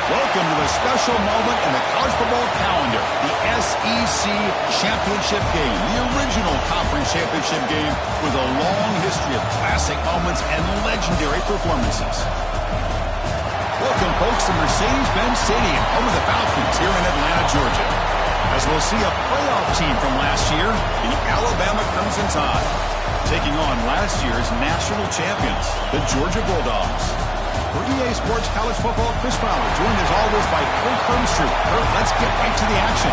Welcome to a special moment in the college football calendar, the SEC Championship Game, the original conference championship game with a long history of classic moments and legendary performances. Welcome, folks, to Mercedes-Benz Stadium, home of the Falcons here in Atlanta, Georgia. As we'll see a playoff team from last year, the Alabama Crimson Tide, taking on last year's national champions, the Georgia Bulldogs. For EA Sports College Football, Chris Fowler, joined as always by Kirk Hermstrup. Kirk, let's get right to the action.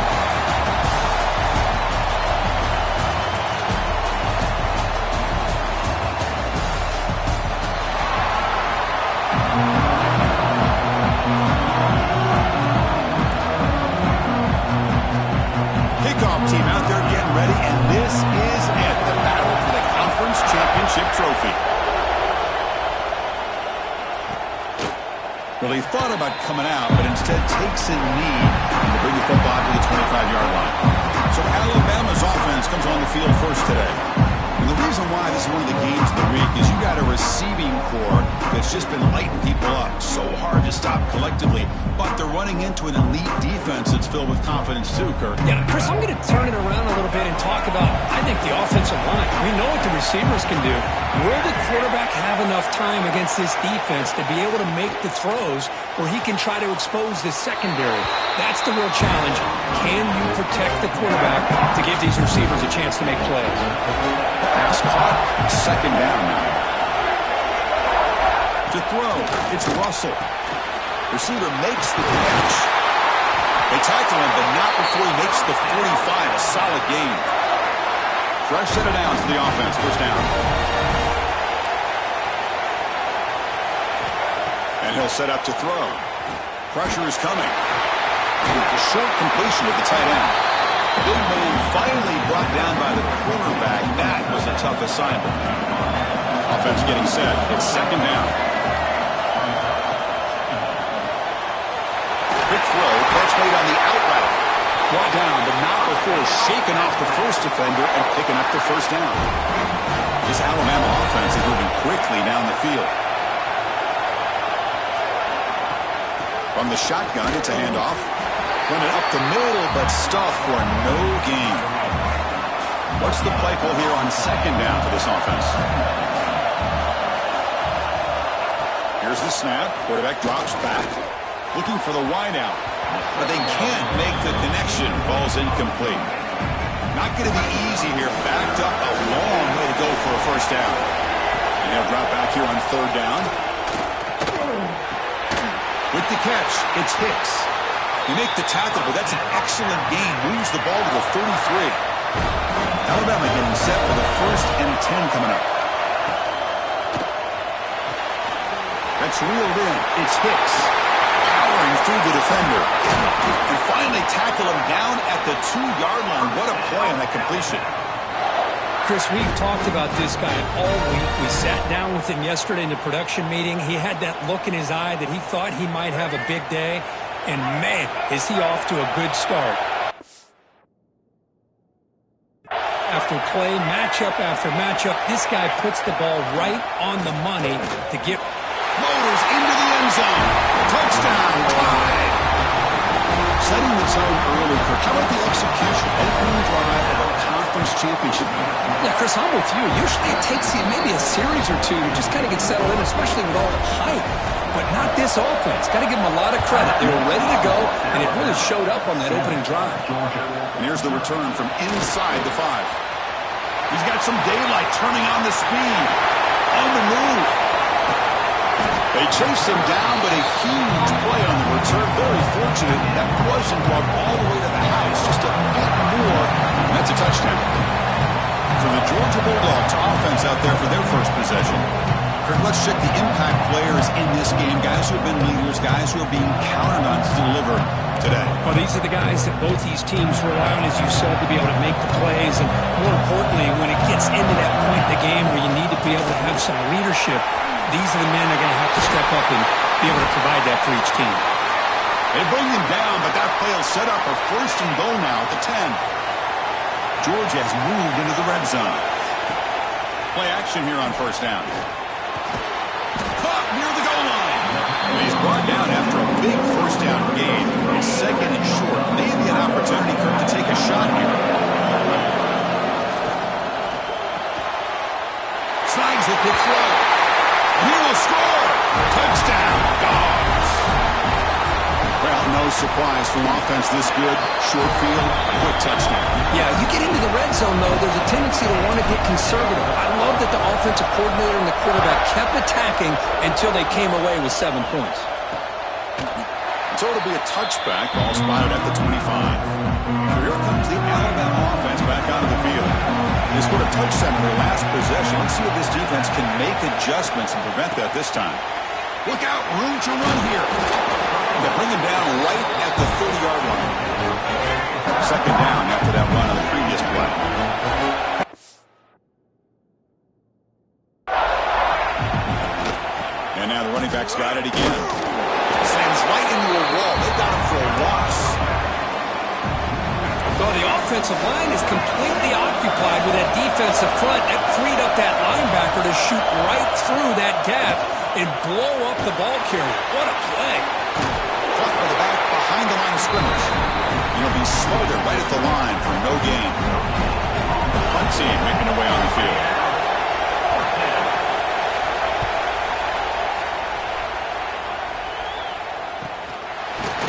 Kickoff team out there getting ready, and this is it, the battle for the conference championship trophy. Well, he thought about coming out, but instead takes a knee to bring the football to the 25-yard line. So Alabama's offense comes on the field first today. And the reason why this is one of the games of the week is you got a receiving core that's just been lighting people up. So hard to stop collectively, but they're running into an elite defense that's filled with confidence too, Kirk. Yeah, Chris, I'm going to turn it around a little bit and talk about, I think, the offensive line. We know what the receivers can do. Will the quarterback have enough time against this defense to be able to make the throws where he can try to expose the secondary? That's the real challenge. Can you protect the quarterback to give these receivers a chance to make plays? Pass caught, second down now. To throw, it's Russell. Receiver makes the catch. They tackle him, but not before he makes the 45. A solid gain. Fresh set of downs for the offense. First down. And he'll set up to throw. Pressure is coming. A short completion at the tight end. Big man finally brought down by the cornerback. That was a tough assignment. Offense getting set. It's second down. Quick throw. Catch made on the out route. Brought down, but not before shaking off the first defender and picking up the first down. This Alabama offense is moving quickly down the field. From the shotgun, it's a handoff. Running up the middle, but stuffed for no gain. What's the play call here on second down for this offense? Here's the snap. Quarterback drops back. Looking for the wideout. But they can't make the connection. Ball's incomplete. Not going to be easy here. Backed up a long way to go for a first down. And he'll drop back here on third down. With the catch, it's Hicks. You make the tackle, but that's an excellent gain. Moves the ball to the 33. Alabama getting set for the 1st and 10 coming up. That's reeled in. It's Hicks. Powering through the defender. And finally tackle him down at the 2-yard line. What a play on that completion. Chris, we've talked about this guy all week. We sat down with him yesterday in the production meeting. He had that look in his eye that he thought he might have a big day. And, man, is he off to a good start. After play, matchup after matchup, this guy puts the ball right on the money to get. Motors into the end zone. Touchdown, tied. Setting the tone early, Kirk. How about the execution? Opening drive of a conference championship. Yeah, Chris, I'm with you. Usually it takes you maybe a series or two to just kind of get settled in, especially with all the hype. But not this offense. Got to give them a lot of credit. They were ready to go, and it really showed up on that opening drive. And here's the return from inside the 5. He's got some daylight turning on the speed. On the move. They chase him down, but a huge play on the return. Very fortunate that wasn't brought all the way to the house. Just a bit more. And that's a touchdown. For the Georgia Bulldogs offense out there for their first possession. Kirk, let's check the impact players in this game. Guys who have been leaders, guys who are being counted on to deliver today. Well, these are the guys that both these teams rely on, as you said, to be able to make the plays. And more importantly, when it gets into that point in the game where you need to be able to have some leadership, these are the men that are going to have to step up and be able to provide that for each team. They bring him down, but that play will set up a 1st and goal now at the 10. Georgia has moved into the red zone. Play action here on 1st down. Caught near the goal line. And he's brought down after a big 1st down surprise from offense this good. Short field, quick touchdown. Yeah, you get into the red zone, though, there's a tendency to want to get conservative. I love that the offensive coordinator and the quarterback kept attacking until they came away with 7 points. So it'll be a touchback. Ball spotted at the 25. So here comes the Alabama offense back onto the field. They scored a touchdown in their last possession. Let's see if this defense can make adjustments and prevent that this time. Look out, room to run here. They bring him down right at the 30-yard line. Second down after that run on the previous play. And now the running back's got it again. Slams right into a wall. They got him for a loss. Well, the offensive line is completely occupied with that defensive front. That freed up that linebacker to shoot right through that gap and blow up the ball carrier. What a play. Caught by the back behind the line of scrimmage. He'll be smothered right at the line for no gain. The punt team making their way on the field.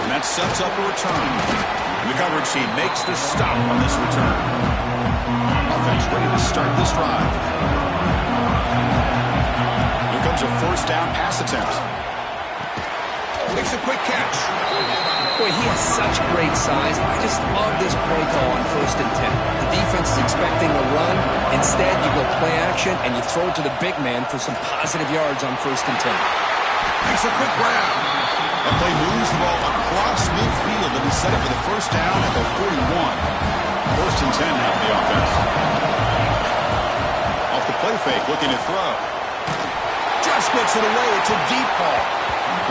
And that sets up a return. The coverage team makes the stop on this return. Offense ready to start this drive. Here comes a first down pass attempt. Makes a quick catch. Boy, he has such great size. I just love this play call on 1st and 10. The defense is expecting a run. Instead, you go play action, and you throw it to the big man for some positive yards on 1st and 10. Makes a quick grab. The play moves the ball across midfield and is set up for the first down at the 41. 1st and 10 now for the offense. Off the play fake, looking to throw. Just gets it away. It's a deep ball.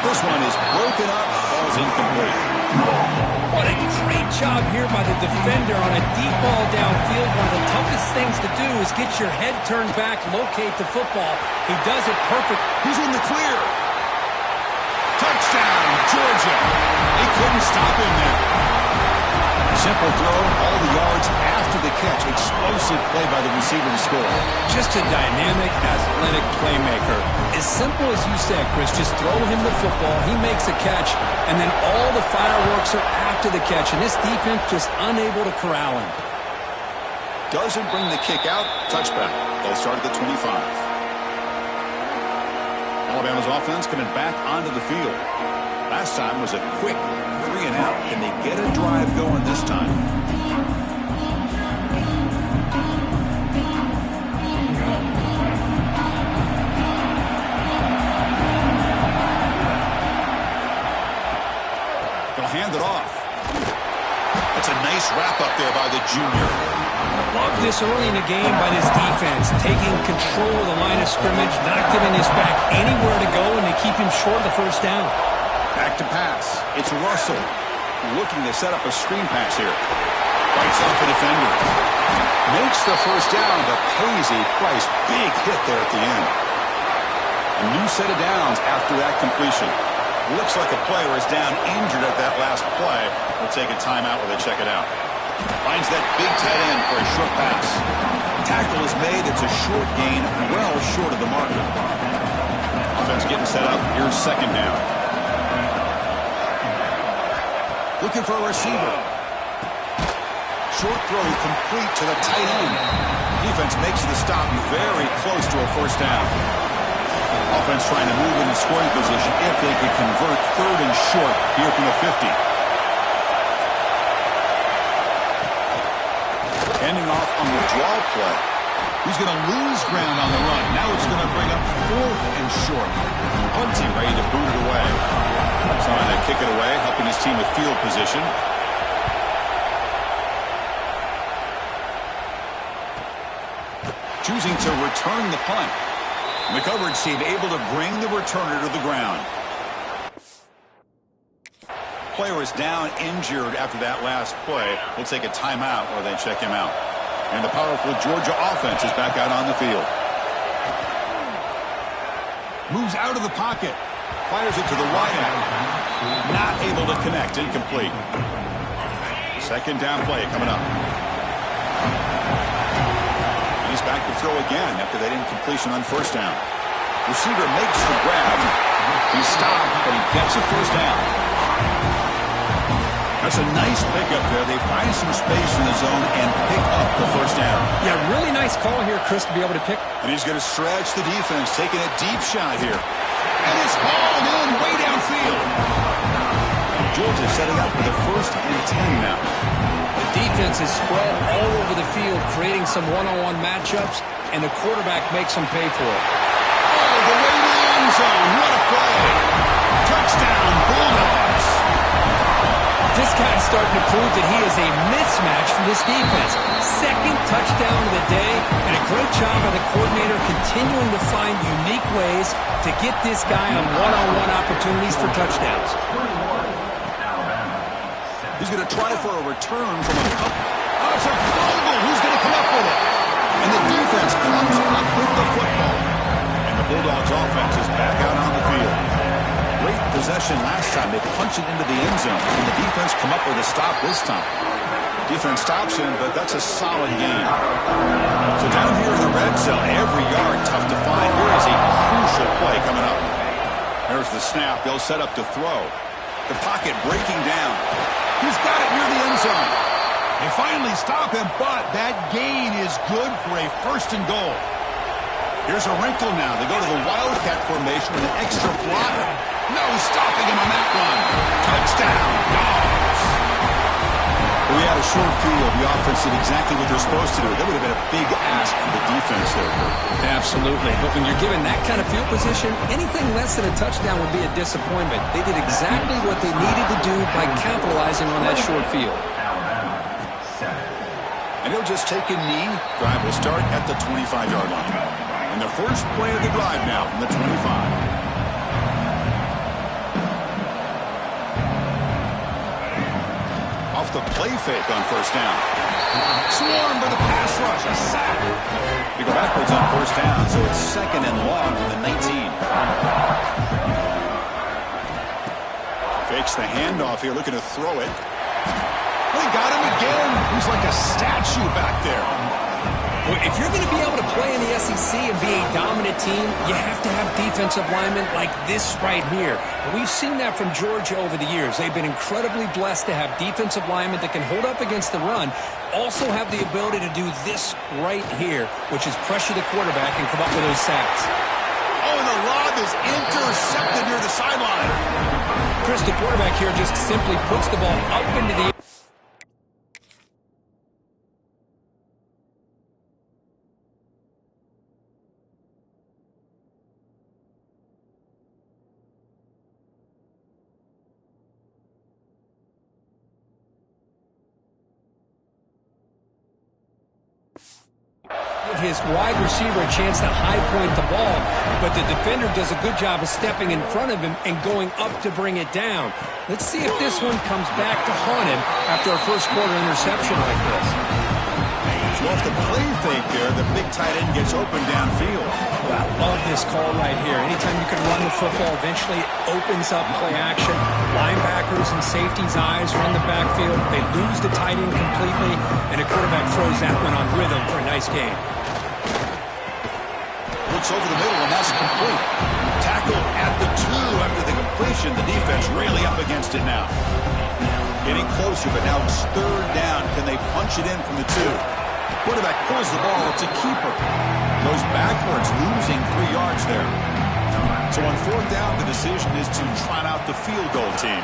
This one is broken up. Ball's incomplete. What a great job here by the defender on a deep ball downfield. One of the toughest things to do is get your head turned back, locate the football. He does it perfect. He's in the clear. Touchdown, Georgia. They couldn't stop him there. Simple throw, all the yards after the catch. Explosive play by the receiver to score. Just a dynamic, athletic playmaker. As simple as you said, Chris, just throw him the football, he makes a catch, and then all the fireworks are after the catch, and this defense just unable to corral him. Doesn't bring the kick out. Touchback. They'll start at the 25. Alabama's offense coming back onto the field. Last time was a quick 3-and-out. Can they get a drive going this time? They'll hand it off. That's a nice wrap up there by the junior. Love this early in the game by this defense, taking control of the line of scrimmage, not giving his back anywhere to go, and they keep him short of the first down. Back to pass. It's Russell looking to set up a screen pass here. Fights off a defender. Makes the first down, but pays a price. Big hit there at the end. A new set of downs after that completion. Looks like a player is down injured at that last play. We'll take a timeout while they check it out. Finds that big tight end for a short pass. Tackle is made. It's a short gain, well short of the marker. Offense getting set up. Here's second down. Looking for a receiver. Short throw complete to the tight end. Defense makes the stop very close to a first down. Offense trying to move into scoring position if they could convert 3rd and short here from the 50. Ending off on the draw play. He's going to lose ground on the run. Now it's going to bring up 4th and short. Punting ready to boot it away. Trying to kick it away, helping his team with field position. Choosing to return the punt. The coverage team able to bring the returner to the ground. Player is down injured after that last play. We'll take a timeout while they check him out. And the powerful Georgia offense is back out on the field. Moves out of the pocket. Fires it to the wideout. Not able to connect. Incomplete. Second down play coming up. He's back to throw again after that incompletion on first down. Receiver makes the grab. He's stopped, but he gets a first down. That's a nice pickup there. They find some space in the zone and pick up the first down. Yeah, really nice call here, Chris, to be able to pick. And he's going to stretch the defense, taking a deep shot here. And it's hauled in way downfield. Georgia setting up for the 1st and 10 now. The defense is spread all over the field, creating some one-on-one matchups, and the quarterback makes them pay for it. Oh, the way to the end zone. What a play. Touchdown, Bulldogs. This guy's starting to prove that he is a mismatch for this defense. 2nd touchdown of the day, and a great job by the coordinator continuing to find unique ways to get this guy on one-on-one opportunities for touchdowns. He's going to try for a return from a couple. Oh, it's a fumble. Who's going to come up with it? And the defense comes up with the football. And the Bulldogs offense is back out on the field. Great possession last time. They punch it into the end zone. And the defense come up with a stop this time. Defense stops him, but that's a solid gain. So down here in the red zone, every yard tough to find. Here is a crucial play coming up. There's the snap. They'll set up to throw. The pocket breaking down. He's got it near the end zone. They finally stop him, but that gain is good for a 1st and goal. Here's a wrinkle now. They go to the Wildcat formation with an extra blocker. No stopping him on that run. Touchdown, Dogs. We had a short field. The offense did exactly what they're supposed to do. That would have been a big ask for the defense there. Absolutely. But when you're given that kind of field position, anything less than a touchdown would be a disappointment. They did exactly what they needed to do by capitalizing on that short field. And he'll just take a knee. Drive will start at the 25-yard line. And the first play of the drive now from the 25. Off the play fake on 1st down. Swarm for the pass rush. A sack. They go backwards on 1st down, so it's 2nd and long from the 19. Fakes the handoff here, looking to throw it. They got him again. He's like a statue back there. Well, if you're going to be able to play in the SEC and be a dominant team, you have to have defensive linemen like this right here. And we've seen that from Georgia over the years. They've been incredibly blessed to have defensive linemen that can hold up against the run, also have the ability to do this right here, which is pressure the quarterback and come up with those sacks. Oh, and the lob is intercepted near the sideline. Chris, the quarterback here just simply puts the ball up into the air. His wide receiver a chance to high point the ball, but the defender does a good job of stepping in front of him and going up to bring it down. Let's see if this one comes back to haunt him after a first quarter interception like this. So off the play fake there, the big tight end gets open downfield. I love this call right here. Anytime you can run the football, eventually it opens up play action. Linebackers and safeties' eyes run the backfield. They lose the tight end completely, and the quarterback throws that one on rhythm for a nice gain. Looks over the middle, and that's complete. Tackle at the 2 after the completion. The defense really up against it now. Getting closer, but now it's 3rd down. Can they punch it in from the 2? Quarterback pulls the ball. It's a keeper. Goes backwards, losing 3 yards there. So on 4th down, the decision is to trot out the field goal team.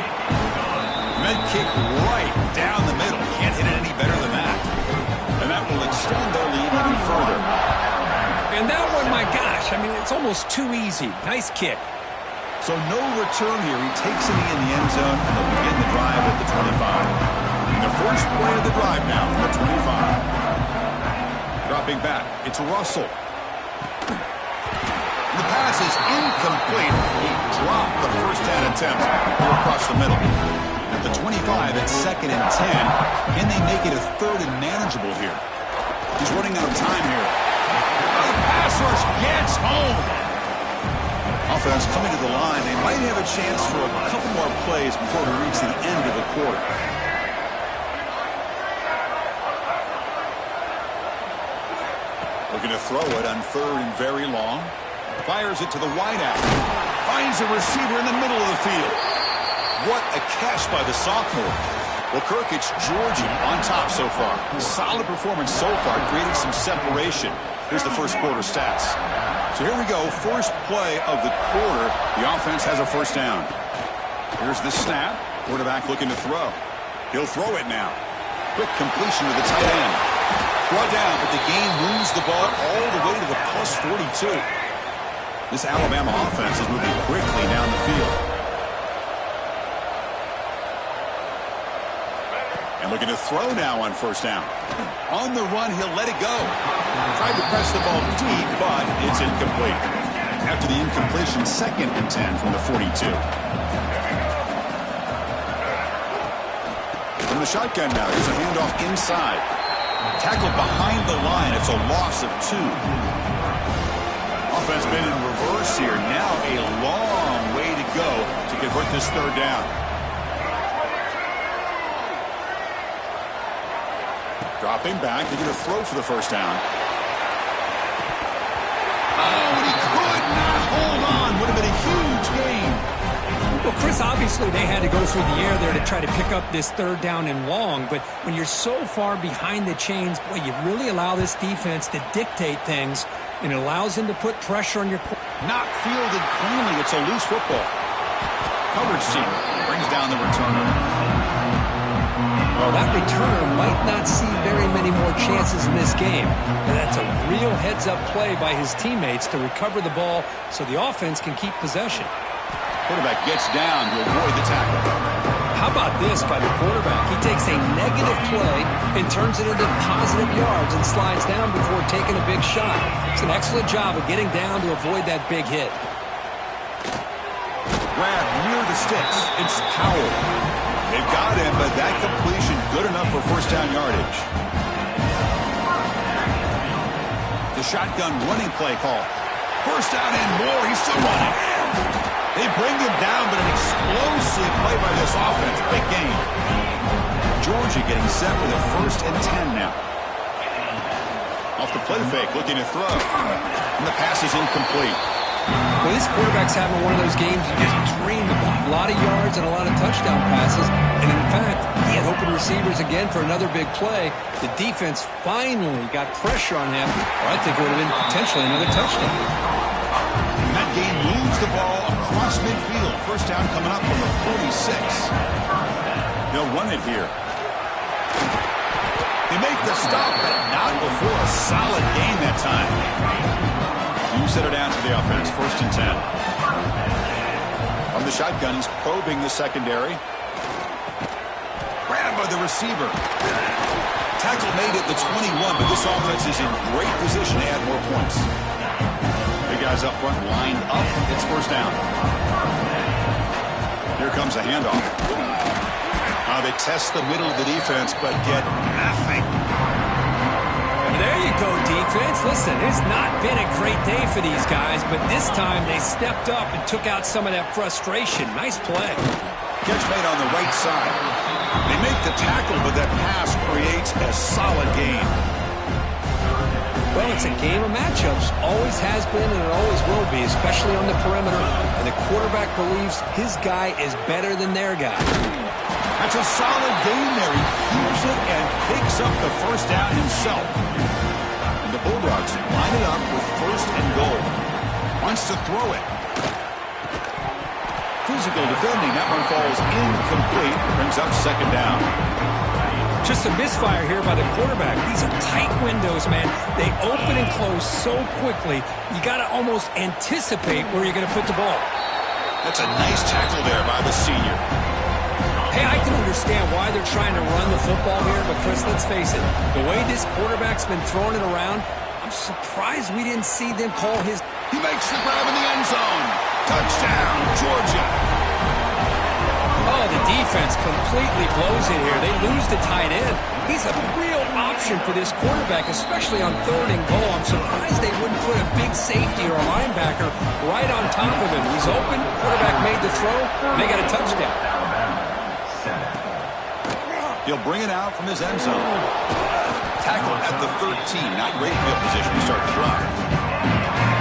Med kick right down the middle. Can't hit it any better than that. And that will extend their lead even further. And that one, my gosh, I mean, it's almost too easy. Nice kick. So no return here. He takes a knee in the end zone, and they'll begin the drive at the 25. And the first play of the drive now from the 25. Dropping back, it's Russell. The pass is incomplete. He dropped the first down attempt across the middle. At the 25, it's 2nd and 10. Can they make it a 3rd and manageable here? He's running out of time here. The pass rush gets home. Offense coming to the line. They might have a chance for a couple more plays before we reach the end of the quarter. Looking to throw it on 3rd and very long. Fires it to the wideout. Finds a receiver in the middle of the field. What a catch by the sophomore. Well, Kirk, it's Georgia on top so far. Solid performance so far, creating some separation. Here's the first quarter stats. So here we go, first play of the quarter. The offense has a first down. Here's the snap. Quarterback looking to throw. He'll throw it now. Quick completion to the tight end. Brought down, but the game moves the ball all the way to the plus 42. This Alabama offense is moving quickly down the field. And looking to throw now on first down. On the run, he'll let it go. Tried to press the ball deep, but it's incomplete. After the incompletion, 2nd and 10 from the 42. From the shotgun now, here's a handoff inside. Tackled behind the line. It's a loss of 2. Offense been in reverse here. Now a long way to go to convert this third down. Dropping back. They're going to throw for the first down. Oh, and he could not hold on. Would have been a huge gain. Well, Chris, obviously they had to go through the air there to try to pick up this third down and long, but when you're so far behind the chains, boy, you really allow this defense to dictate things, and it allows them to put pressure on your quarterback. Not fielded cleanly. It's a loose football. Coverage team brings down the returner. Well, that returner might not see very many more chances in this game, but that's a real heads-up play by his teammates to recover the ball so the offense can keep possession. Quarterback gets down to avoid the tackle. How about this by the quarterback? He takes a negative play and turns it into positive yards and slides down before taking a big shot. It's an excellent job of getting down to avoid that big hit. Grab near the sticks. It's Powell. They've got him, but that completion good enough for first down yardage. The shotgun running play call. First down and more. He's still running. They bring him down, but an explosive play by this offense. Big game. Georgia getting set with a 1st and 10 now. Off the play fake, looking to throw. And the pass is incomplete. Well, this quarterback's having one of those games you just dream about. A lot of yards and a lot of touchdown passes. And in fact, he had open receivers again for another big play. The defense finally got pressure on him. Or I think it would have been potentially another touchdown. And that game moves the ball across midfield. First down coming up from the 46. They'll run it here. They make the stop, but not before a solid gain that time. You set it down to the offense. 1st and 10. On the shotgun, he's probing the secondary. Grabbed by the receiver. Tackle made at the 21, but this offense is in great position to add more points. Big guys up front lined up. It's first down. Here comes a handoff. They test the middle of the defense, but get nothing. There you go, defense. Listen, it's not been a great day for these guys, but this time they stepped up and took out some of that frustration. Nice play. Catch made on the right side. They make the tackle, but that pass creates a solid gain. Well, it's a game of matchups. Always has been and it always will be, especially on the perimeter. And the quarterback believes his guy is better than their guy. That's a solid gain there. He hears it and picks up the first down himself. And the Bulldogs line it up with 1st and goal. Wants to throw it. Physical defending. That one falls incomplete. Brings up 2nd down. Just a misfire here by the quarterback. These are tight windows, man. They open and close so quickly, you got to almost anticipate where you're going to put the ball. That's a nice tackle there by the senior. Hey, I can understand why they're trying to run the football here, but Chris, let's face it, the way this quarterback's been throwing it around, I'm surprised we didn't see them call his... He makes the grab in the end zone. Touchdown, Georgia. Oh, the defense completely blows it here. They lose the tight end. He's a real option for this quarterback, especially on 3rd and goal. I'm surprised they wouldn't put a big safety or a linebacker right on top of him. He's open, quarterback made the throw, and they got a touchdown. He'll bring it out from his end zone. Tackle at the 13. Not great field position to start the drive.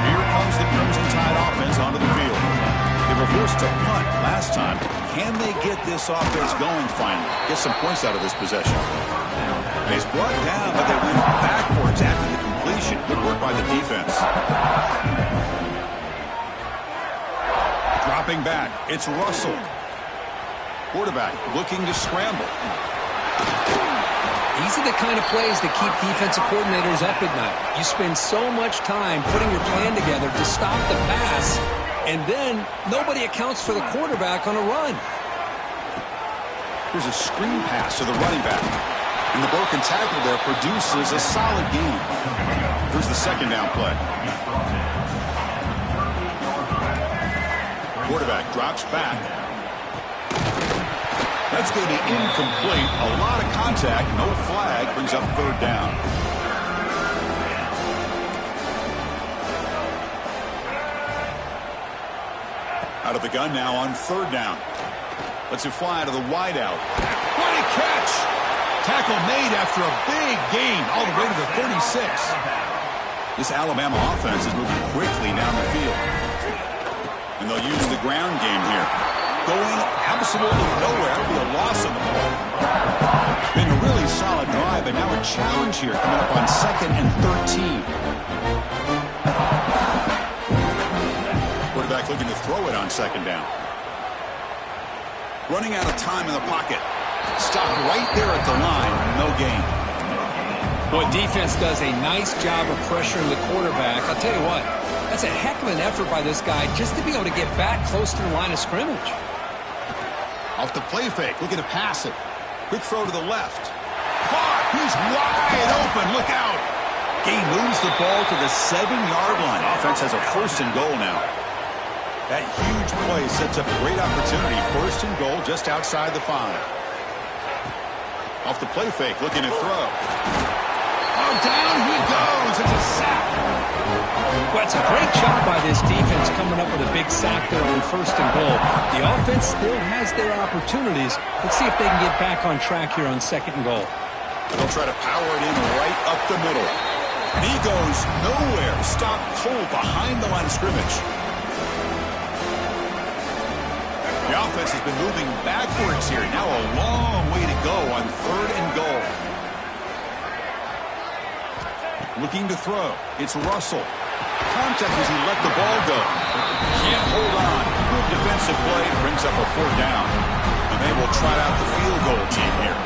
Here comes the Crimson Tide offense onto the field. They They forced to punt last time. Can they get this offense going finally? Get some points out of this possession. He's brought down, but they went backwards after the completion. Good work by the defense. Dropping back. It's Russell. Quarterback looking to scramble. These are the kind of plays that keep defensive coordinators up at night. You spend so much time putting your plan together to stop the pass, and then nobody accounts for the quarterback on a run. Here's a screen pass to the running back. And the broken tackle there produces a solid gain. Here's the second down play. Quarterback drops back. That's going to be incomplete. A lot of contact. No flag. Brings up third down. Out of the gun now on third down. Lets it fly to the wideout. What a catch! Tackle made after a big gain all the way to the 36. This Alabama offense is moving quickly down the field. And they'll use the ground game here. Going absolutely nowhere. It'll be a loss of the ball. Been a really solid drive, and now a challenge here coming up on 2nd and 13. Quarterback looking to throw it on second down. Running out of time in the pocket. Stopped right there at the line. No gain. Boy, defense does a nice job of pressuring the quarterback. I'll tell you what, that's a heck of an effort by this guy just to be able to get back close to the line of scrimmage. Off the play fake, looking to pass it. Quick throw to the left. Caught! He's wide open. Look out! Gain moves the ball to the 7-yard line. Offense has a 1st and goal now. That huge play sets up a great opportunity. 1st and goal just outside the 5. Off the play fake, looking to throw. Oh, down he goes. It's a sack. Well, it's a great job by this defense coming up with a big sack there on 1st and goal. The offense still has their opportunities. Let's see if they can get back on track here on 2nd and goal. They'll try to power it in right up the middle. And he goes nowhere. Stopped cold behind the line of scrimmage. The offense has been moving backwards here. Now a long way to go on 3rd and goal. Looking to throw. It's Russell. Contact as he let the ball go. Can't hold on. Good defensive play. Brings up a 4th down. And they will try out the field goal team here.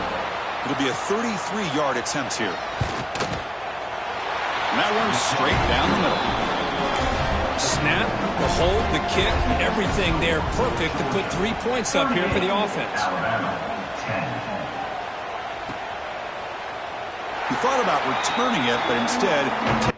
It'll be a 33-yard attempt here. And that one's straight down the middle. Snap, the hold, the kick, everything there perfect to put 3 points up here for the offense. He thought about returning it, but instead...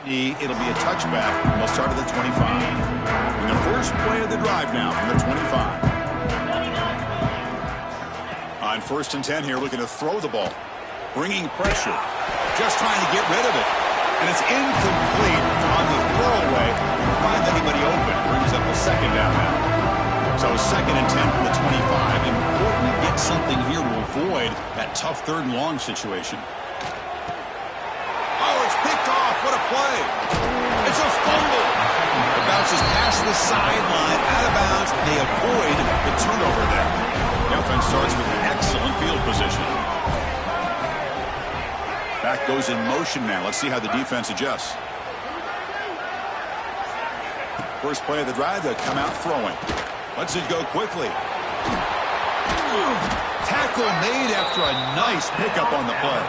It'll be a touchback. They'll start at the 25. And the first play of the drive now from the 25. On 1st and 10 here, looking to throw the ball. Bringing pressure. Just trying to get rid of it. And it's incomplete on the throwaway. Find anybody open. Brings up a 2nd down now. So 2nd and 10 from the 25. Important to get something here to avoid that tough 3rd and long situation. Picked off. What a play. It's a fumble. It bounces past the sideline, out of bounds. They avoid the turnover there. The offense starts with an excellent field position. Back goes in motion now. Let's see how the defense adjusts. First play of the drive, they come out throwing. Lets it go quickly. Tackle made after a nice pickup on the play.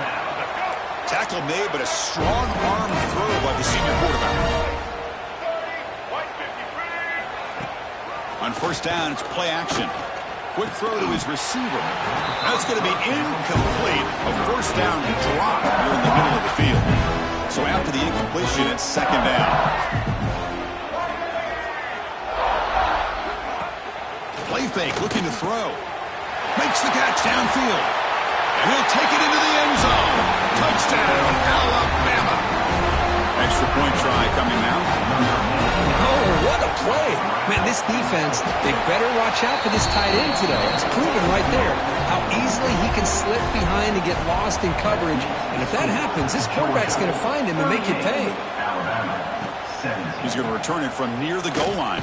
Tackle made, but a strong arm throw by the senior quarterback. On first down, it's play action. Quick throw to his receiver. That's going to be incomplete. A first down drop here in the middle of the field. So after the incompletion, it's second down. Play fake, looking to throw. Makes the catch downfield. And he'll take it into the end zone. Touchdown, Alabama. Extra point try coming now. Oh, what a play. Man, this defense, they better watch out for this tight end today. It's proven right there how easily he can slip behind and get lost in coverage. And if that happens, this quarterback's going to find him and make you pay. He's going to return it from near the goal line.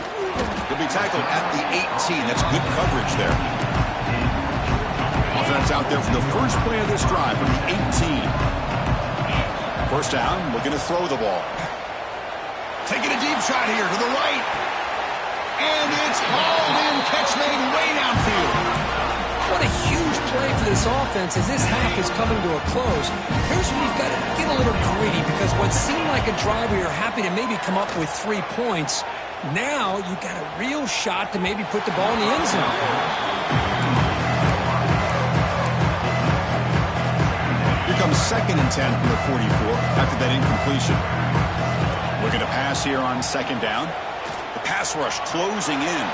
He'll be tackled at the 18. That's good coverage there. Offense out there for the first play of this drive from the 18. First down, looking to throw the ball. Taking a deep shot here to the right. And it's hauled in, catch made way downfield. What a huge play for this offense as this half is coming to a close. Here's where you've got to get a little greedy because what seemed like a drive where you're happy to maybe come up with 3 points, now you've got a real shot to maybe put the ball in the end zone. Here comes second and 10 from the 44 after that incompletion. Looking to pass here on second down. The pass rush closing in.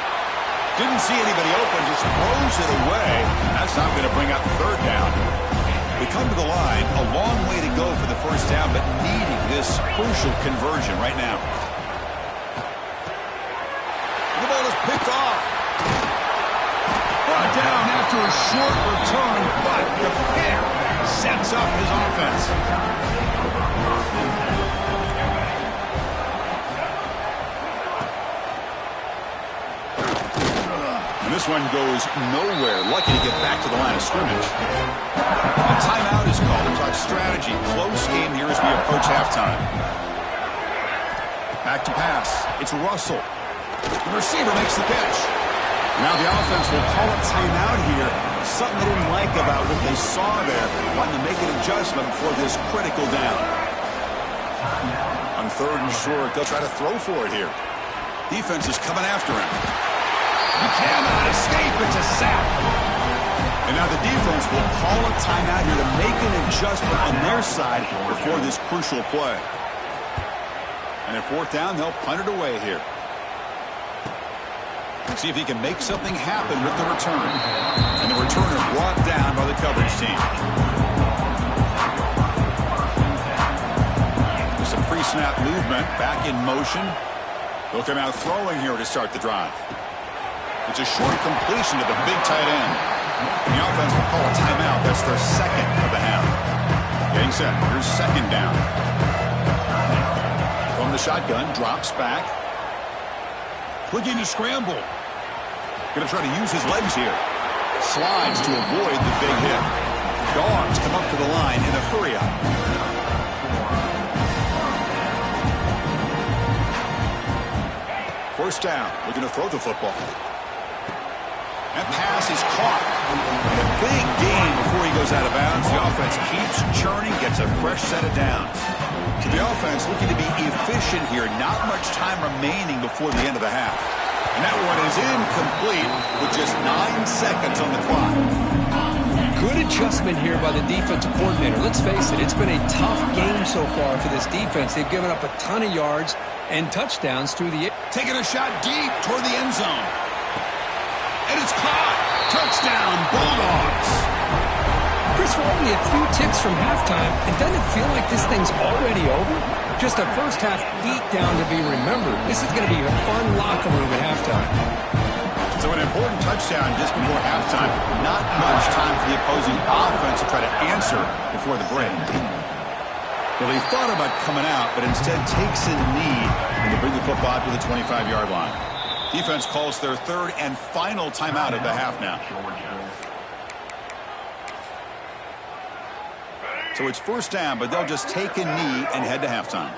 Didn't see anybody open, just throws it away. That's not going to bring up third down. We come to the line, a long way to go for the first down, but needing this crucial conversion right now. The ball is picked off. Brought down after a short return, but the pick sets up his offense. And this one goes nowhere. Lucky to get back to the line of scrimmage. A timeout is called to talk strategy. Close game here as we approach halftime. Back to pass. It's Russell. The receiver makes the catch. Now the offense will call a timeout here. Something they didn't like about what they saw there. Wanting to make an adjustment for this critical down. On third and short, they'll try to throw for it here. Defense is coming after him. He cannot escape. It's a sack. And now the defense will call a timeout here to make an adjustment on their side before this crucial play. And at fourth down, they'll punt it away here. See if he can make something happen with the return. And the returner brought down by the coverage team. With some pre-snap movement, back in motion. They'll come out throwing here to start the drive. It's a short completion to the big tight end. And the offense will call a timeout. That's their second of the half. Getting set. Here's second down. From the shotgun, drops back. Looking to scramble. Going to try to use his legs here. Slides to avoid the big hit. Dogs come up to the line in a hurry-up. First down. Looking to throw the football. That pass is caught. And a big gain before he goes out of bounds. The offense keeps churning, gets a fresh set of downs. So the offense looking to be efficient here. Not much time remaining before the end of the half. And that one is incomplete with just 9 seconds on the clock. Good adjustment here by the defensive coordinator. Let's face it, it's been a tough game so far for this defense. They've given up a ton of yards and touchdowns through the air. Taking a shot deep toward the end zone. And it's caught. Touchdown, Bulldogs. Chris, we're only a few ticks from halftime. And doesn't it feel like this thing's already over? Just a first half beatdown to be remembered. This is going to be a fun locker room at halftime. So an important touchdown just before halftime. Not much time for the opposing offense to try to answer before the break. Well, he thought about coming out, but instead takes a knee and to bring the football out to the 25-yard line. Defense calls their third and final timeout at the half now. So it's first down, but they'll just take a knee and head to halftime.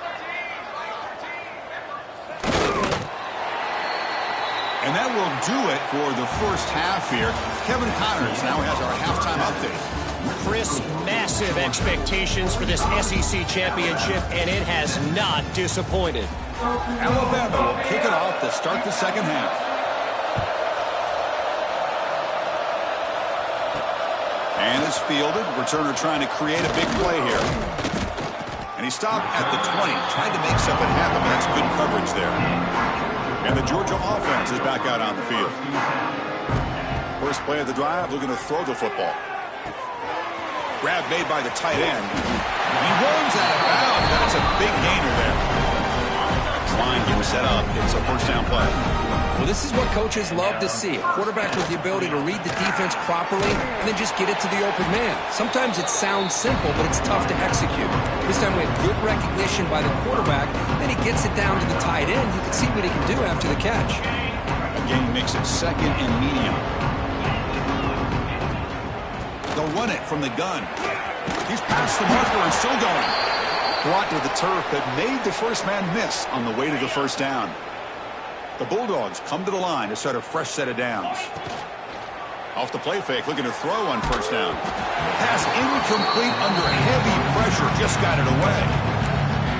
And that will do it for the first half here. Kevin Connors now has our halftime update. Chris, massive expectations for this SEC championship, and it has not disappointed. Alabama will kick it off to start the second half. And it's fielded. Returner trying to create a big play here. And he stopped at the 20, trying to make something happen, but that's good coverage there. And the Georgia offense is back out on the field. First play of the drive, looking to throw the football. Grab made by the tight end. And he runs out of bounds. That's a big gainer there. Line getting set up. It's a first down play. Well, this is what coaches love to see. A quarterback with the ability to read the defense properly and then just get it to the open man. Sometimes it sounds simple, but it's tough to execute. This time we have good recognition by the quarterback. Then he gets it down to the tight end. You can see what he can do after the catch. Again, he makes it second and medium. They'll run it from the gun. He's past the marker and still going. Brought to the turf, but made the first man miss on the way to the first down. The Bulldogs come to the line to start a fresh set of downs. Off the play fake, looking to throw on first down. Pass incomplete under heavy pressure, just got it away.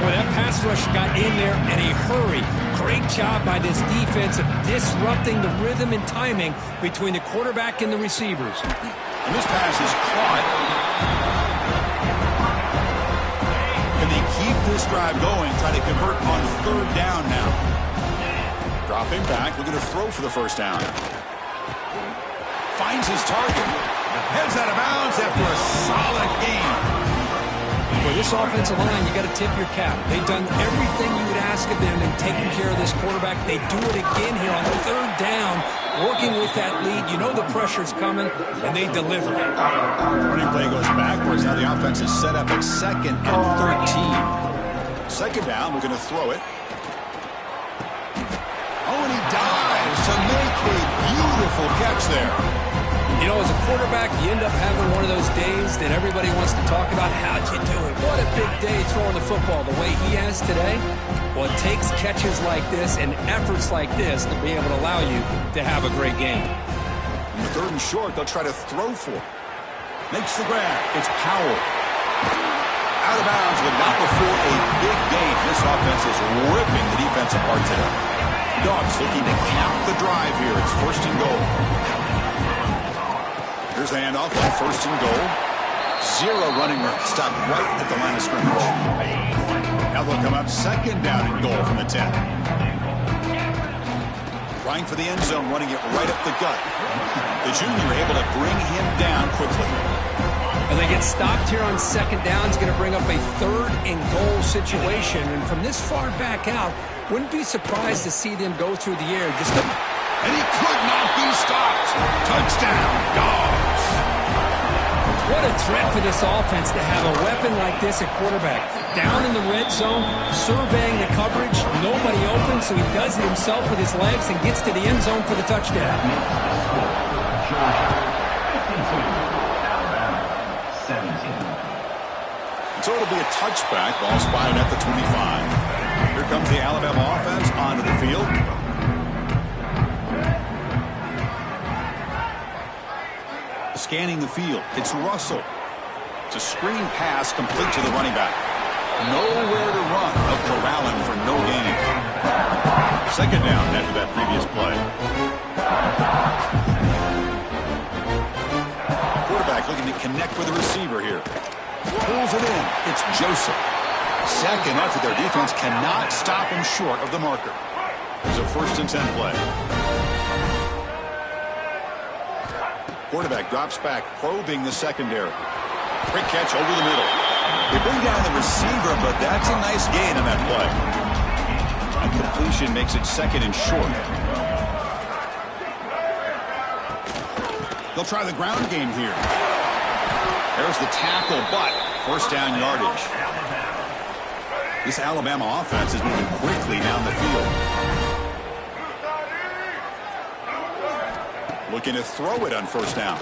Well, that pass rush got in there in a hurry. Great job by this defense of disrupting the rhythm and timing between the quarterback and the receivers. And this pass is caught. Can they keep this drive going, try to convert on third down now? Dropping back, looking to throw for the first down. Finds his target. Heads out of bounds after a solid game. For this offensive line, you got to tip your cap. They've done everything you would ask of them in taking care of this quarterback. They do it again here on the third down, working with that lead. You know the pressure's coming, and they deliver. Running play goes backwards. Now the offense is set up at second and 13. Second down, we're going to throw it. Oh, and he dives to make a beautiful catch there. You know, as a quarterback, you end up having one of those days that everybody wants to talk about. How'd you do it? What a big day throwing the football the way he has today. Well, it takes catches like this and efforts like this to be able to allow you to have a great game. In the third and short, they'll try to throw for it. Makes the grab. It's Powell. Out of bounds, but not before a big gain. This offense is ripping the defense apart today. Dogs looking to cap the drive here. It's first and goal. Here's the handoff on first and goal. Zero running room. Stop right at the line of scrimmage. Now they'll come up second down and goal from the 10. Trying for the end zone, running it right up the gut. The junior able to bring him down quickly. And they get stopped here on second down. It's going to bring up a third and goal situation. And from this far back out, wouldn't be surprised to see them go through the air. And he could not be stopped. Touchdown, Dogs. What a threat for this offense to have a weapon like this at quarterback. Down in the red zone, surveying the coverage, nobody open, so he does it himself with his legs and gets to the end zone for the touchdown. So it'll be a touchback, ball spotted at the 25. Here comes the Alabama offense onto the field. Scanning the field, it's Russell. It's a screen pass complete to the running back. Nowhere to run. They'll corral him for no gain. Second down after that previous play. Quarterback looking to connect with the receiver here. Pulls it in. It's Joseph. Second after their defense cannot stop him short of the marker. It's a first and 10 play. Quarterback drops back, probing the secondary. Quick catch over the middle. They bring down the receiver, but that's a nice gain on that play. A completion makes it second and short. They'll try the ground game here. There's the tackle, but first down yardage. This Alabama offense is moving quickly down the field. Looking to throw it on first down.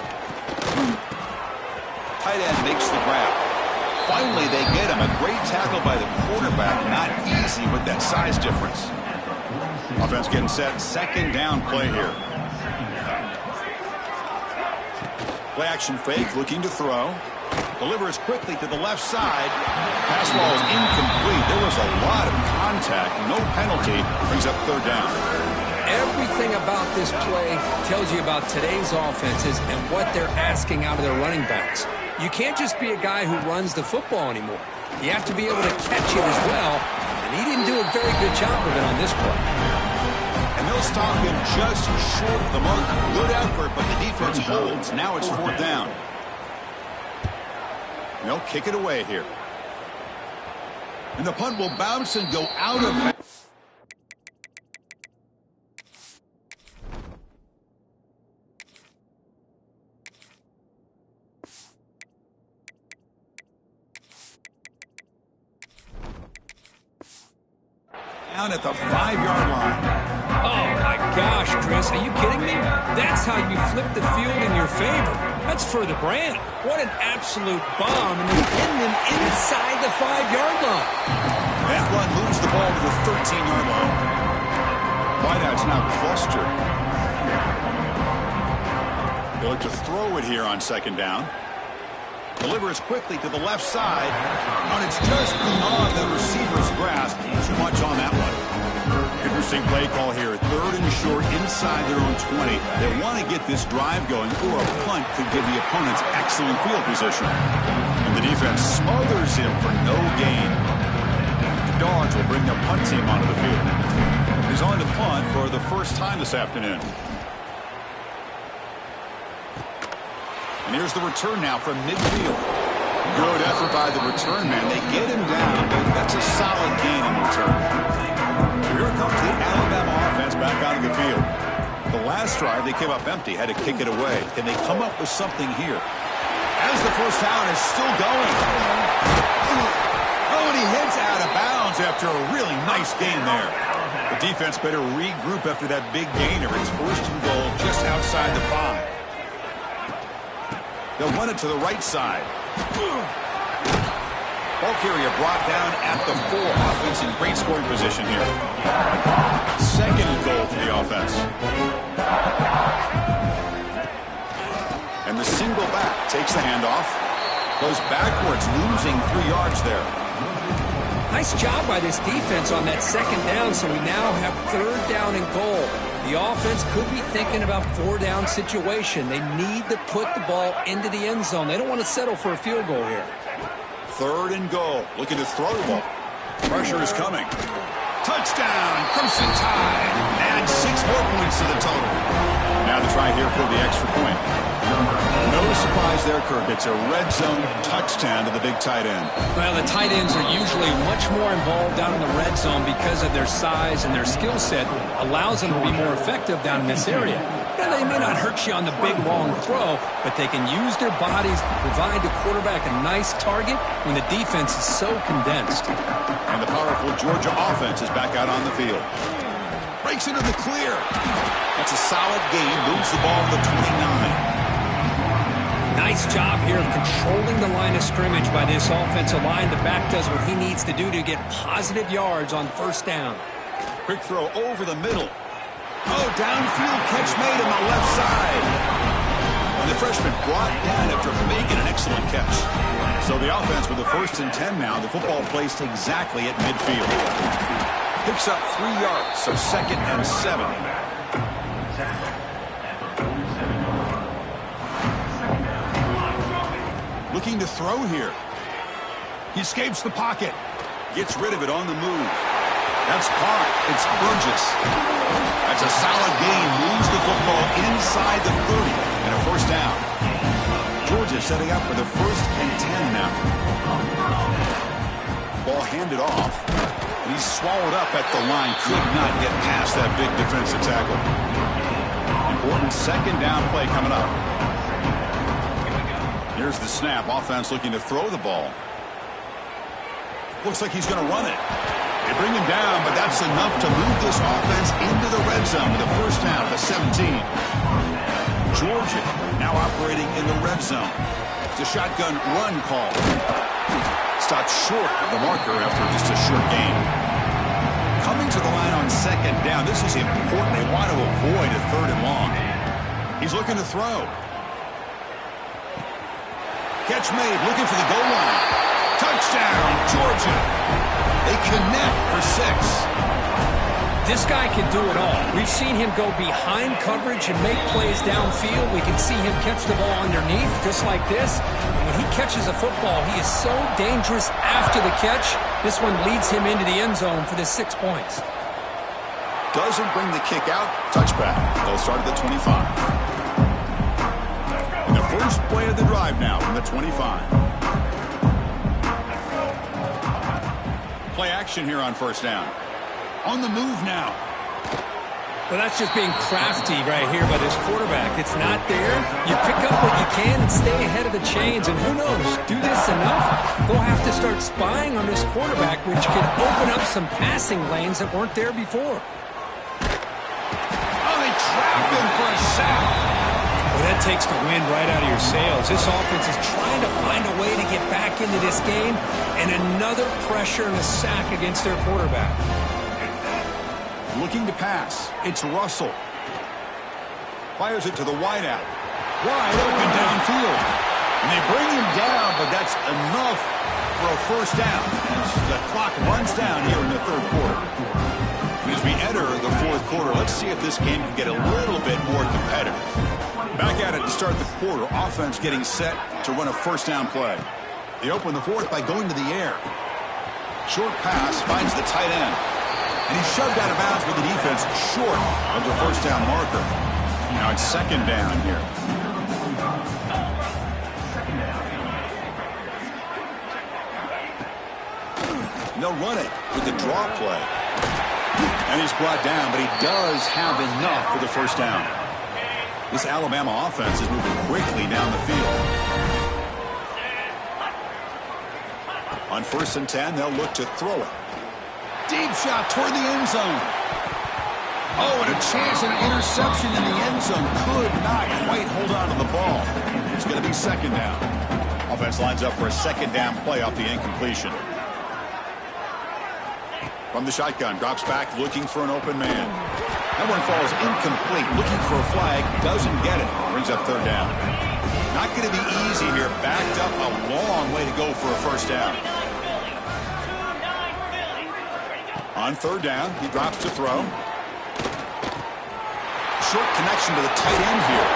Tight end makes the grab. Finally, they get him. A great tackle by the quarterback. Not easy with that size difference. Offense getting set. Second down play here. Play action fake, looking to throw. Delivers quickly to the left side. Pass ball is incomplete. There was a lot of contact. No penalty. Brings up third down. Everything about this play tells you about today's offenses and what they're asking out of their running backs. You can't just be a guy who runs the football anymore. You have to be able to catch it as well, and he didn't do a very good job of it on this play. And they'll stop him just short of the mark. Good effort, but the defense holds. Now it's fourth down. They'll kick it away here. And the punt will bounce and go out of bounds. Down at the 5-yard line. Oh, my gosh, Chris. Are you kidding me? That's how you flip the field in your favor. That's for the brand. What an absolute bomb. And they pin them inside the 5-yard line. That run moves the ball to the 13-yard line. Wideout's now clustered. They look to throw it here on second down. Delivers quickly to the left side. And it's just beyond the receiver's grasp. Too much on that one. Interesting play call here. Third and short inside their own 20. They want to get this drive going, or a punt could give the opponents excellent field position. And the defense smothers him for no gain. The Dogs will bring the punt team onto the field. He's on to punt for the first time this afternoon. And here's the return now from midfield. Good effort by the return man. They get him down, but that's a solid gain in return. Here comes the Alabama offense back onto the field. The last drive, they came up empty, had to kick it away. Can they come up with something here? As the first down is still going. Oh, and he heads out of bounds after a really nice gain there. The defense better regroup after that big gainer. It's first and goal just outside the 5. They'll run it to the right side. Ball carrier brought down at the 4. Offense in great scoring position here. Second and goal for the offense. And the single back takes the handoff. Goes backwards, losing 3 yards there. Nice job by this defense on that second down, so we now have third down and goal. The offense could be thinking about 4-down situation. They need to put the ball into the end zone. They don't want to settle for a field goal here. Third and goal. Looking to throw the ball. Pressure is coming. Touchdown, Crimson Tide. Add 6 more points to the total. Now the try here for the extra point. No surprise there, Kirk. It's a red zone touchdown to the big tight end. Well, the tight ends are usually much more involved down in the red zone because of their size, and their skill set allows them to be more effective down in this area. And they may not hurt you on the big, long throw, but they can use their bodies to provide the quarterback a nice target when the defense is so condensed. And the powerful Georgia offense is back out on the field. Breaks into the clear. That's a solid gain. Moves the ball to the 29. Nice job here of controlling the line of scrimmage by this offensive line. The back does what he needs to do to get positive yards on first down. Quick throw over the middle. Oh, downfield catch made on the left side. And the freshman brought down after making an excellent catch. So the offense with a 1st and 10 now. The football placed exactly at midfield. Picks up 3 yards, so 2nd and 7. Looking to throw here. He escapes the pocket. Gets rid of it on the move. That's caught. It's Burgess. That's a solid gain. Moves the football inside the 30 and a first down. Georgia setting up for the 1st and 10 now. Ball handed off. And he's swallowed up at the line. Could not get past that big defensive tackle. Important second down play coming up. Here's the snap. Offense looking to throw the ball. Looks like he's going to run it. They bring him down, but that's enough to move this offense into the red zone with a first down at the 17. Georgia now operating in the red zone. It's a shotgun run call. Stopped short of the marker after just a short gain. Coming to the line on second down. This is important. They want to avoid a third and long. He's looking to throw. Catch made, looking for the goal line. Touchdown, Georgia. They connect for 6. This guy can do it all. We've seen him go behind coverage and make plays downfield. We can see him catch the ball underneath, just like this. And when he catches a football, he is so dangerous after the catch. This one leads him into the end zone for the 6 points. Doesn't bring the kick out. Touchback. They'll start at the 25. And the first play of the drive now from the 25. Play action here on first down. On the move now. Well, that's just being crafty right here by this quarterback. It's not there. You pick up what you can and stay ahead of the chains. And who knows, do this enough, they'll have to start spying on this quarterback, which can open up some passing lanes that weren't there before. Oh, they trap him for a sack. Well, that takes the wind right out of your sails. This offense is trying to find a way to get back into this game, and another pressure and a sack against their quarterback. Looking to pass. It's Russell. Fires it to the wideout. Wide open downfield. And they bring him down, but that's enough for a first down as the clock runs down here in the third quarter. And as we enter the fourth quarter, let's see if this game can get a little bit more competitive. Back at it to start the quarter. Offense getting set to run a first down play. They open the fourth by going to the air. Short pass finds the tight end. And he's shoved out of bounds with the defense short of the first down marker. Now it's second down here. And they'll run it with the draw play. And he's brought down, but he does have enough for the first down. This Alabama offense is moving quickly down the field. On 1st and 10, they'll look to throw it. Deep shot toward the end zone. Oh, and a chance at an interception in the end zone. Could not quite hold on to the ball. It's going to be second down. Offense lines up for a second down play off the incompletion. From the shotgun, drops back looking for an open man. That one falls incomplete. Looking for a flag, doesn't get it. Brings up third down. Not going to be easy here. Backed up a long way to go for a first down. On third down, he drops to throw. Short connection to the tight end here.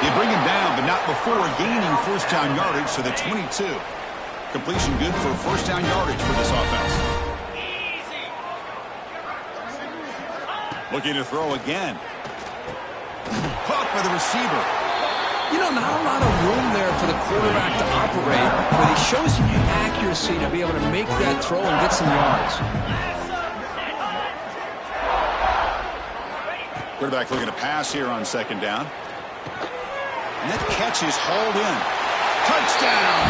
They bring him down, but not before gaining first down yardage to the 22. Completion good for first down yardage for this offense. Looking to throw again. Caught by the receiver. You know, not a lot of room there for the quarterback to operate, but he shows you the accuracy to be able to make that throw and get some yards. Quarterback looking to pass here on second down. And that catch is hauled in. Touchdown!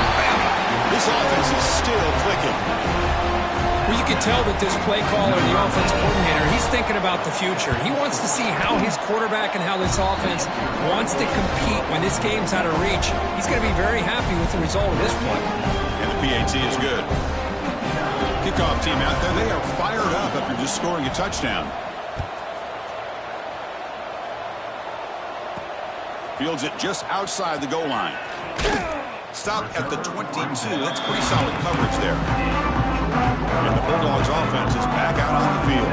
This offense is still clicking. Well, you can tell that this play caller, the offense coordinator, he's thinking about the future. He wants to see how his quarterback and how this offense wants to compete when this game's out of reach. He's going to be very happy with the result of this play. And the PAT is good. Kickoff team out there, they are fired up after just scoring a touchdown. Fields it just outside the goal line. Stop at the 22. That's pretty solid coverage there. And the Bulldogs offense is back out on the field.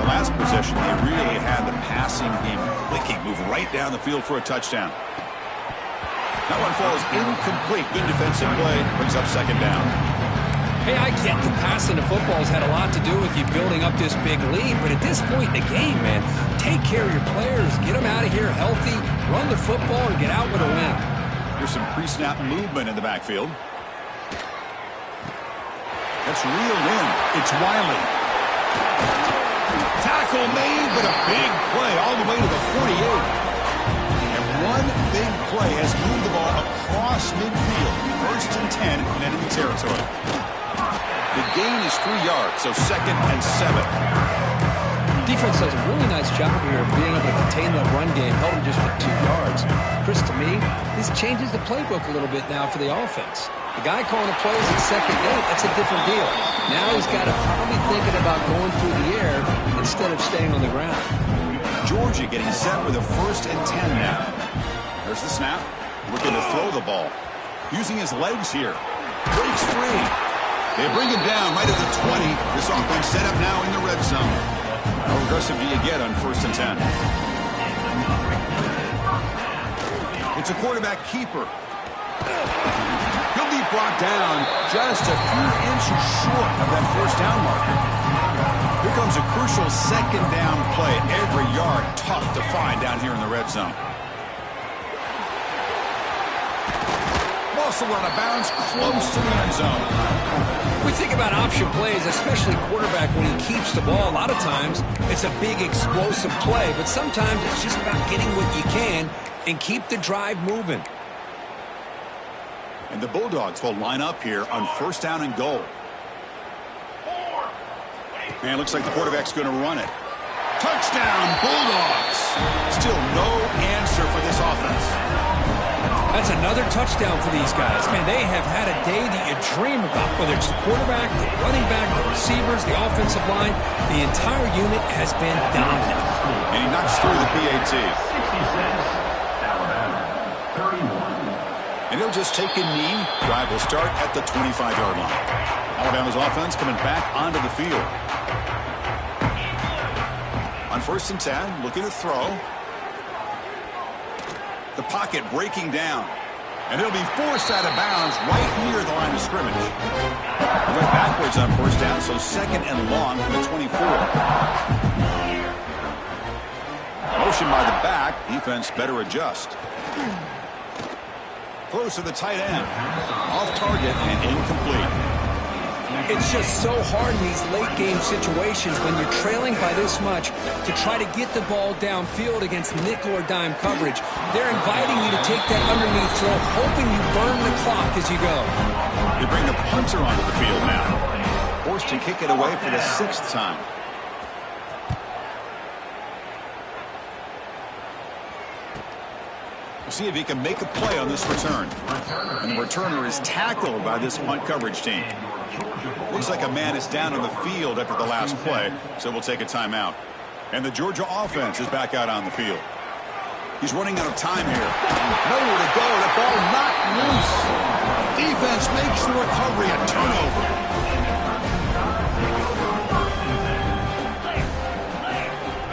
The last possession, they really had the passing game clicking. Move right down the field for a touchdown. That one falls incomplete. Good defensive play. Brings up second down. Hey, I get the passing of football has had a lot to do with you building up this big lead, but at this point in the game, man, take care of your players, get them out of here healthy, run the football, and get out with a win. There's some pre-snap movement in the backfield. That's reeled in. It's Wiley. Tackle made, but a big play all the way to the 48. And one big play has moved the ball across midfield. 1st and 10 in enemy territory. The gain is 3 yards, so 2nd and 7. Defense does a really nice job here of being able to contain that run game, held him just for 2 yards. Chris, to me, this changes the playbook a little bit now for the offense. The guy calling the plays at second and 8, that's a different deal. Now he's got to probably thinking about going through the air instead of staying on the ground. Georgia getting set with a 1st and 10 now. There's the snap. Looking to throw the ball. Using his legs here. Breaks free. They bring him down right at the 20. This offense set up now in the red zone. How aggressive do you get on 1st and 10? It's a quarterback keeper. He'll be brought down just a few inches short of that 1st down marker. Here comes a crucial 2nd down play. Every yard tough to find down here in the red zone. Also out of bounds, close to the end zone. We think about option plays, especially quarterback when he keeps the ball. A lot of times, it's a big explosive play, but sometimes it's just about getting what you can and keep the drive moving. And the Bulldogs will line up here on 1st down and goal. And it looks like the quarterback's going to run it. Touchdown, Bulldogs. Still no answer for this offense. That's another touchdown for these guys. Man, they have had a day that you dream about, whether it's the quarterback, the running back, the receivers, the offensive line. The entire unit has been dominant. And he knocks through the PAT. 66, Alabama, 31. And he'll just take a knee. Drive will start at the 25-yard line. Alabama's offense coming back onto the field. On 1st and 10, looking to throw. The pocket breaking down. And he'll be forced out of bounds right near the line of scrimmage. He went backwards on 1st down, so 2nd and long from the 24. Motion by the back. Defense better adjust. Throws to the tight end. Off target and incomplete. It's just so hard in these late-game situations when you're trailing by this much to try to get the ball downfield against nickel or dime coverage. They're inviting you to take that underneath throw, hoping you burn the clock as you go. They bring the punter onto the field now. Forced to kick it away for the 6th time. We'll see if he can make a play on this return. And the returner is tackled by this punt coverage team. Looks like a man is down on the field after the last play, so we'll take a timeout. And the Georgia offense is back out on the field. He's running out of time here. Nowhere to go. The ball knocked loose. Defense makes the recovery a turnover.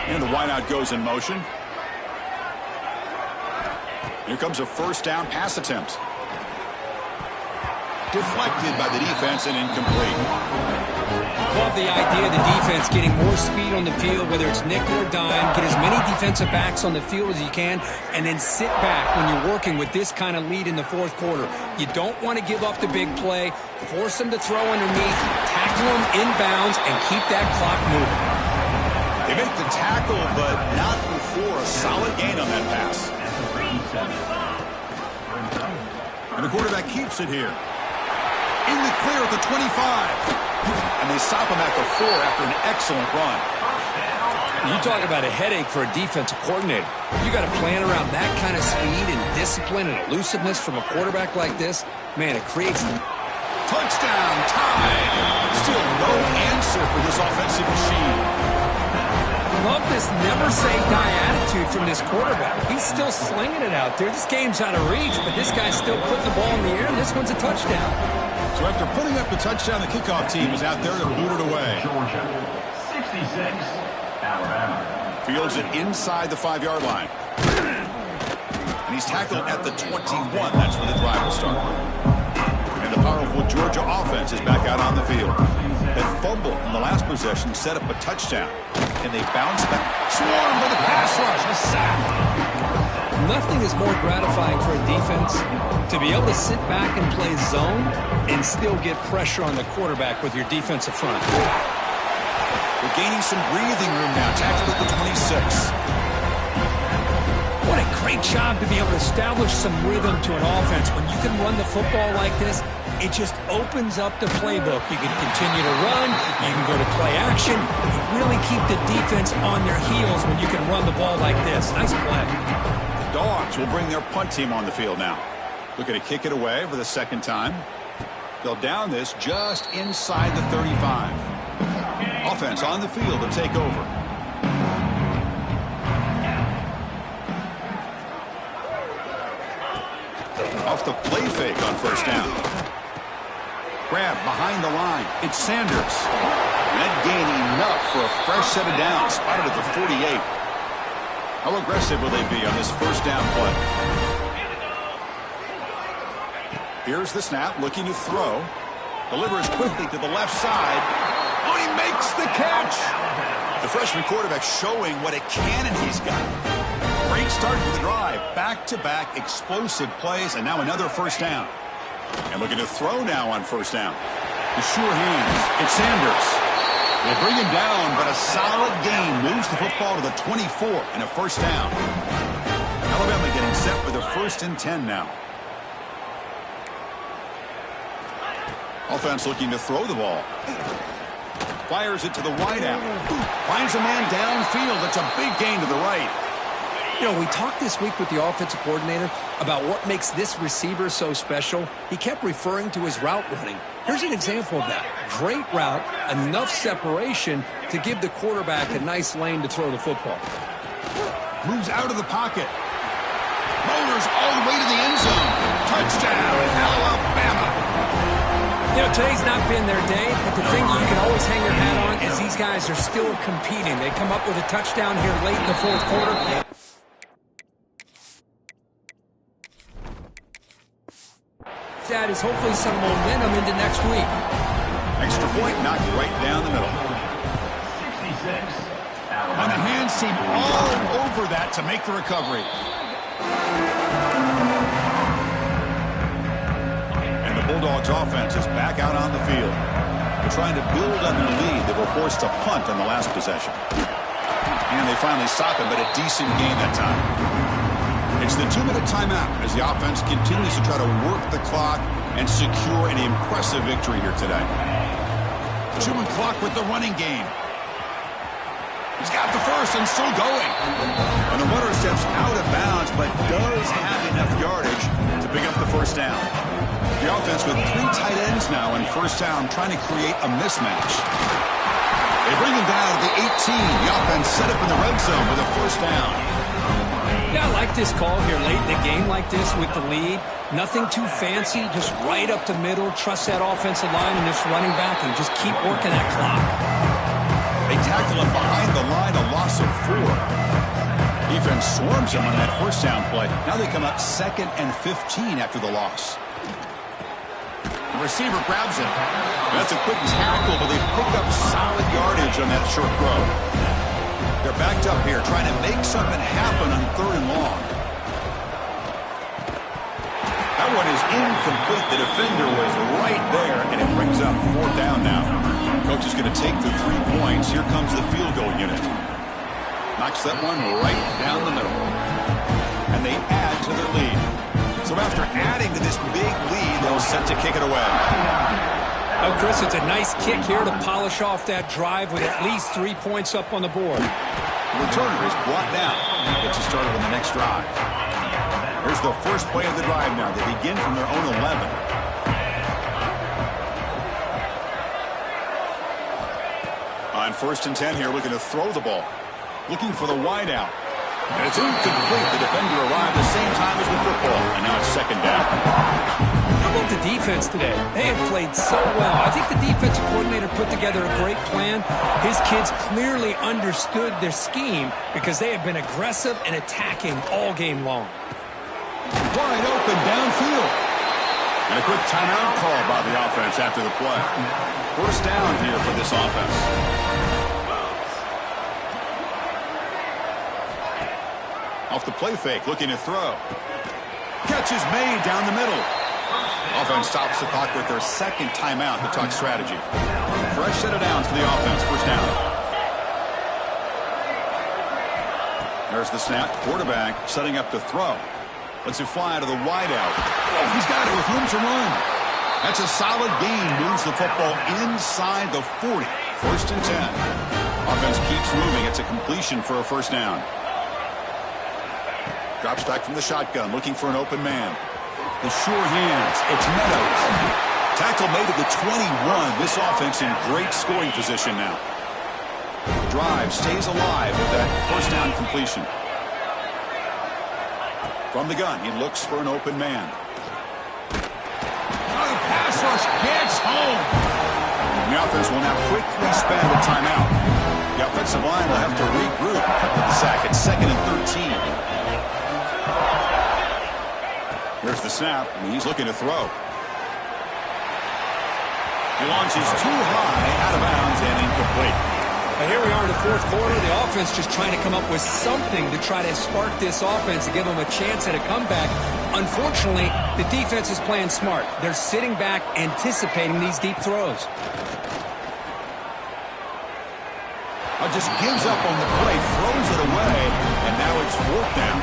And the wideout goes in motion. Here comes a 1st down pass attempt. Deflected by the defense and incomplete. Love the idea of the defense getting more speed on the field, whether it's nickel or dime. Get as many defensive backs on the field as you can, and then sit back when you're working with this kind of lead in the 4th quarter. You don't want to give up the big play. Force them to throw underneath, tackle them inbounds, and keep that clock moving. They make the tackle, but not before a solid gain on that pass. And the quarterback keeps it here. In the clear at the 25. And they stop him at the 4 after an excellent run. You talk about a headache for a defensive coordinator. You got to plan around that kind of speed and discipline and elusiveness from a quarterback like this. Man, it creates... Touchdown, tied. Still no answer for this offensive machine. Love this never-say-die attitude from this quarterback. He's still slinging it out there. This game's out of reach, but this guy's still putting the ball in the air, and this one's a touchdown. So after putting up the touchdown, the kickoff team is out there to boot it away. Georgia, 66, Alabama. Fields it inside the 5-yard line. And he's tackled at the 21. That's where the drive will start. And the powerful Georgia offense is back out on the field. That fumble in the last possession set up a touchdown. And they bounce back. Swarmed by the pass rush. A sack. Nothing is more gratifying for a defense to be able to sit back and play zone and still get pressure on the quarterback with your defensive front. We're gaining some breathing room now. Tackled at the 26. What a great job to be able to establish some rhythm to an offense. When you can run the football like this, it just opens up the playbook. You can continue to run. You can go to play action. You really keep the defense on their heels when you can run the ball like this. Nice play. The Dogs will bring their punt team on the field now. Looking to kick it away for the second time. They'll down this just inside the 35. Offense on the field to take over. Off the play fake on first down. Grab behind the line. It's Sanders. That gain enough for a fresh set of downs. Spotted at the 48. How aggressive will they be on this first down play? Here's the snap, looking to throw. Delivers quickly to the left side. Oh, he makes the catch. The freshman quarterback showing what a cannon he's got. Great start to the drive. Back-to-back explosive plays, and now another first down. And looking to throw now on first down. The sure hands. It's Sanders. They bring him down, but a solid gain moves the football to the 24 and a first down. Alabama getting set for the 1st and 10 now. Offense looking to throw the ball. Fires it to the wideout. Finds a man downfield. That's a big gain to the right. You know, we talked this week with the offensive coordinator about what makes this receiver so special. He kept referring to his route running. Here's an example of that. Great route, enough separation to give the quarterback a nice lane to throw the football. Moves out of the pocket. Motors all the way to the end zone. Touchdown, Alabama. You know, today's not been their day, but the thing you can always hang your hat on is these guys are still competing. They come up with a touchdown here late in the 4th quarter. That is hopefully some momentum into next week. Extra point knocked right down the middle. 66. And the hands seem all over that to make the recovery. And the Bulldogs offense is back out on the field. They're trying to build on their lead. They were forced to punt on the last possession. And they finally stop it, but a decent gain that time. It's the 2-minute timeout as the offense continues to try to work the clock and secure an impressive victory here today. 2-minute clock with the running game. He's got the first and still going. And the runner steps out of bounds, but does have enough yardage to pick up the first down. The offense with 3 tight ends now on first down, trying to create a mismatch. They bring him down to the 18. The offense set up in the red zone with a first down. Yeah, I like this call here late in the game like this with the lead. Nothing too fancy, just right up the middle. Trust that offensive line and this running back and just keep working that clock. They tackle him behind the line, a loss of 4. Defense swarms him on that first down play. Now they come up 2nd and 15 after the loss. The receiver grabs it. That's a quick tackle, but they pick up solid yardage on that short throw. They're backed up here, trying to make something happen on 3rd and long. That one is incomplete. The defender was right there, and it brings up 4th down now. Coach is going to take the 3 points. Here comes the field goal unit. Knocks that one right down the middle. And they add to their lead. So after adding to this big lead, they'll set to kick it away. Oh, Chris, it's a nice kick here to polish off that drive with at least 3 points up on the board. The returner is brought down. Gets you started on the next drive. Here's the first play of the drive now. They begin from their own 11. On 1st and 10 here, looking to throw the ball. Looking for the wide out. And it's incomplete. The defender arrived the same time as the football. And now it's 2nd down. How about the defense today? They have played so well. I think the defensive coordinator put together a great plan. His kids clearly understood their scheme because they have been aggressive and attacking all game long. Wide open downfield. And a quick timeout call by the offense after the play. First down here for this offense. Off the play fake, looking to throw. Catch is made down the middle. Offense stops the clock with their 2nd timeout to talk strategy. Fresh set of downs for the offense, first down. There's the snap. Quarterback setting up to throw. Lets it fly out of the wideout. Oh, he's got it with room to run. That's a solid gain. Moves the football inside the 40. 1st and 10. Offense keeps moving. It's a completion for a first down. Drops back from the shotgun, looking for an open man. The sure hands. It's Meadows. Tackle made at the 21. This offense in great scoring position now. Drive stays alive with that first down completion. From the gun, he looks for an open man. Oh, the pass rush gets home. The offense will now quickly spend a timeout. The offensive line will have to regroup after the sack at 2nd and 13. There's the snap, and he's looking to throw. He launches too high, out of bounds, and incomplete. Here we are in the 4th quarter. The offense just trying to come up with something to try to spark this offense to give them a chance at a comeback. Unfortunately, the defense is playing smart. They're sitting back, anticipating these deep throws. Just gives up on the play, throws it away, and now it's 4th down.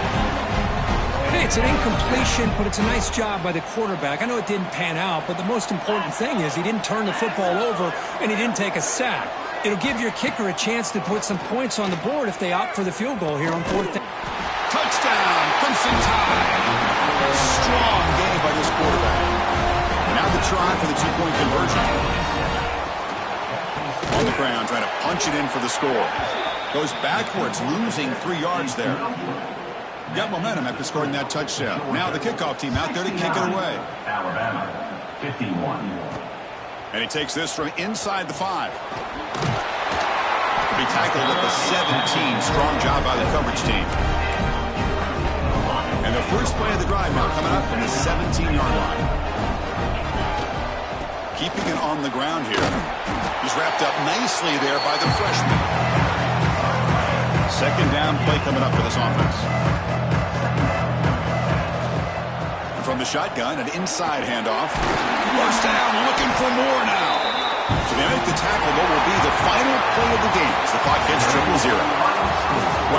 Hey, it's an incompletion, but it's a nice job by the quarterback. I know it didn't pan out, but the most important thing is he didn't turn the football over, and he didn't take a sack. It'll give your kicker a chance to put some points on the board if they opt for the field goal here on 4th down. Touchdown, Crimson Tide. Strong game by this quarterback. Now the try for the 2-point conversion. On the ground, trying to punch it in for the score. Goes backwards, losing 3 yards there. Got momentum after scoring that touchdown. Now the kickoff team out there to kick it away. Alabama, 51. And he takes this from inside the 5. Be tackled at the 17. Strong job by the coverage team. And the first play of the drive now coming up from the 17-yard line. Keeping it on the ground here. He's wrapped up nicely there by the freshman. 2nd down play coming up for this offense. And from the shotgun, an inside handoff. First down, looking for more now. So they make the tackle. What will be the final play of the game as the clock hits 0-0.